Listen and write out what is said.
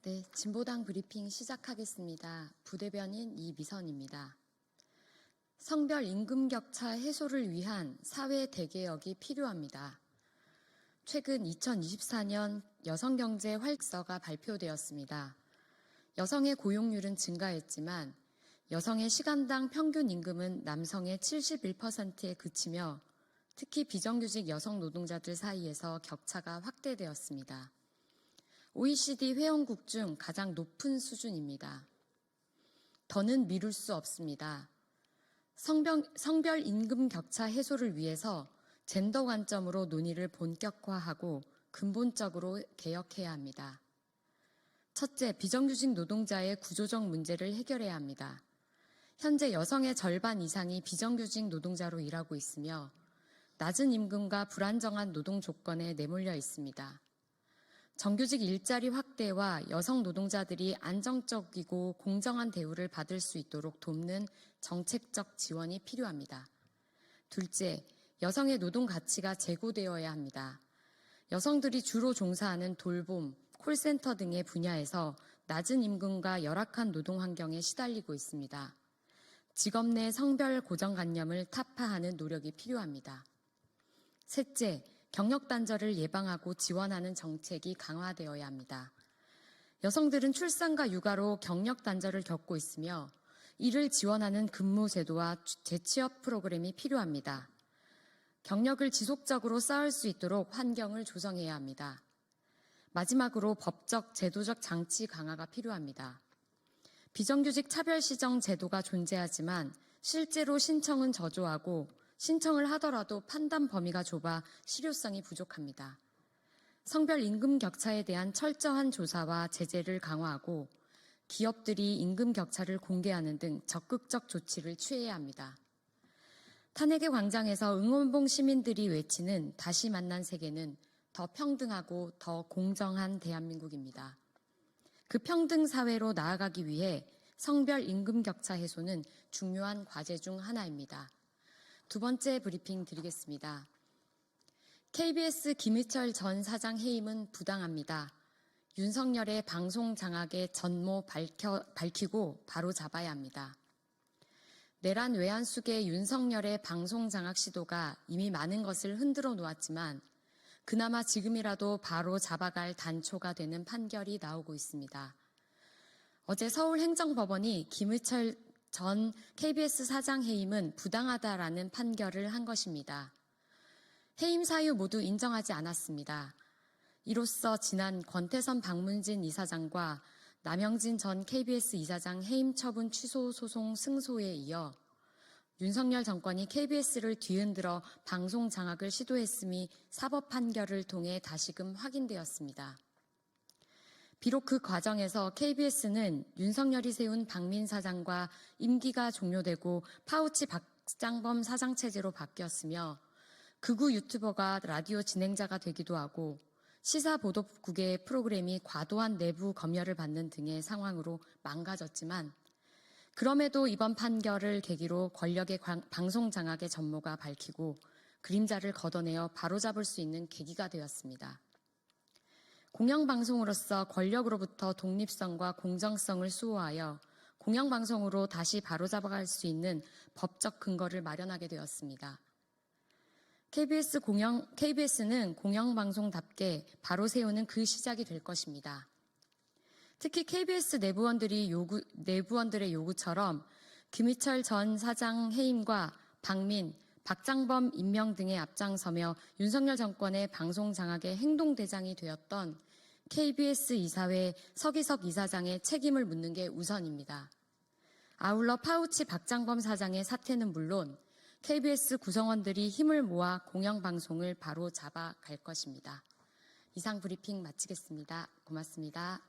네, 진보당 브리핑 시작하겠습니다. 부대변인 이미선입니다. 성별 임금 격차 해소를 위한 사회 대개혁이 필요합니다. 최근 2024년 여성경제 활성화가 발표되었습니다. 여성의 고용률은 증가했지만 여성의 시간당 평균 임금은 남성의 71%에 그치며 특히 비정규직 여성 노동자들 사이에서 격차가 확대되었습니다. OECD 회원국 중 가장 높은 수준입니다. 더는 미룰 수 없습니다. 성별 임금 격차 해소를 위해서 젠더 관점으로 논의를 본격화하고 근본적으로 개혁해야 합니다. 첫째, 비정규직 노동자의 구조적 문제를 해결해야 합니다. 현재 여성의 절반 이상이 비정규직 노동자로 일하고 있으며 낮은 임금과 불안정한 노동 조건에 내몰려 있습니다. 정규직 일자리 확대와 여성 노동자들이 안정적이고 공정한 대우를 받을 수 있도록 돕는 정책적 지원이 필요합니다. 둘째, 여성의 노동 가치가 제고되어야 합니다. 여성들이 주로 종사하는 돌봄, 콜센터 등의 분야에서 낮은 임금과 열악한 노동 환경에 시달리고 있습니다. 직업 내 성별 고정관념을 타파하는 노력이 필요합니다. 셋째, 경력 단절을 예방하고 지원하는 정책이 강화되어야 합니다. 여성들은 출산과 육아로 경력 단절을 겪고 있으며 이를 지원하는 근무 제도와 재취업 프로그램이 필요합니다. 경력을 지속적으로 쌓을 수 있도록 환경을 조성해야 합니다. 마지막으로 법적, 제도적 장치 강화가 필요합니다. 비정규직 차별시정 제도가 존재하지만 실제로 신청은 저조하고 신청을 하더라도 판단 범위가 좁아 실효성이 부족합니다. 성별 임금 격차에 대한 철저한 조사와 제재를 강화하고 기업들이 임금 격차를 공개하는 등 적극적 조치를 취해야 합니다. 탄핵의 광장에서 응원봉 시민들이 외치는 다시 만난 세계는 더 평등하고 더 공정한 대한민국입니다. 그 평등 사회로 나아가기 위해 성별 임금 격차 해소는 중요한 과제 중 하나입니다. 두 번째 브리핑 드리겠습니다. KBS 김희철 전 사장 해임은 부당합니다. 윤석열의 방송 장악의 전모 밝히고 바로 잡아야 합니다. 내란 외환 속의 윤석열의 방송 장악 시도가 이미 많은 것을 흔들어 놓았지만 그나마 지금이라도 바로 잡아갈 단초가 되는 판결이 나오고 있습니다. 어제 서울행정법원이 김희철 전 KBS 사장 해임은 부당하다라는 판결을 한 것입니다. 해임 사유 모두 인정하지 않았습니다. 이로써 지난 권태선 박문진 이사장과 남영진 전 KBS 이사장 해임 처분 취소 소송 승소에 이어 윤석열 정권이 KBS를 뒤흔들어 방송 장악을 시도했음이 사법 판결을 통해 다시금 확인되었습니다. 비록 그 과정에서 KBS는 윤석열이 세운 박민 사장과 임기가 종료되고 파우치 박장범 사장 체제로 바뀌었으며 극우 유튜버가 라디오 진행자가 되기도 하고 시사보도국의 프로그램이 과도한 내부 검열을 받는 등의 상황으로 망가졌지만 그럼에도 이번 판결을 계기로 권력의 방송 장악의 전모가 밝히고 그림자를 걷어내어 바로잡을 수 있는 계기가 되었습니다. 공영방송으로서 권력으로부터 독립성과 공정성을 수호하여 공영방송으로 다시 바로잡아갈 수 있는 법적 근거를 마련하게 되었습니다. KBS는 공영방송답게 바로 세우는 그 시작이 될 것입니다. 특히 KBS 내부원들의 요구처럼 김희철 전 사장 해임과 박민, 박장범 임명 등에 앞장서며 윤석열 정권의 방송 장악의 행동대장이 되었던 KBS 이사회 서기석 이사장의 책임을 묻는 게 우선입니다. 아울러 파우치 박장범 사장의 사퇴는 물론 KBS 구성원들이 힘을 모아 공영방송을 바로 잡아갈 것입니다. 이상 브리핑 마치겠습니다. 고맙습니다.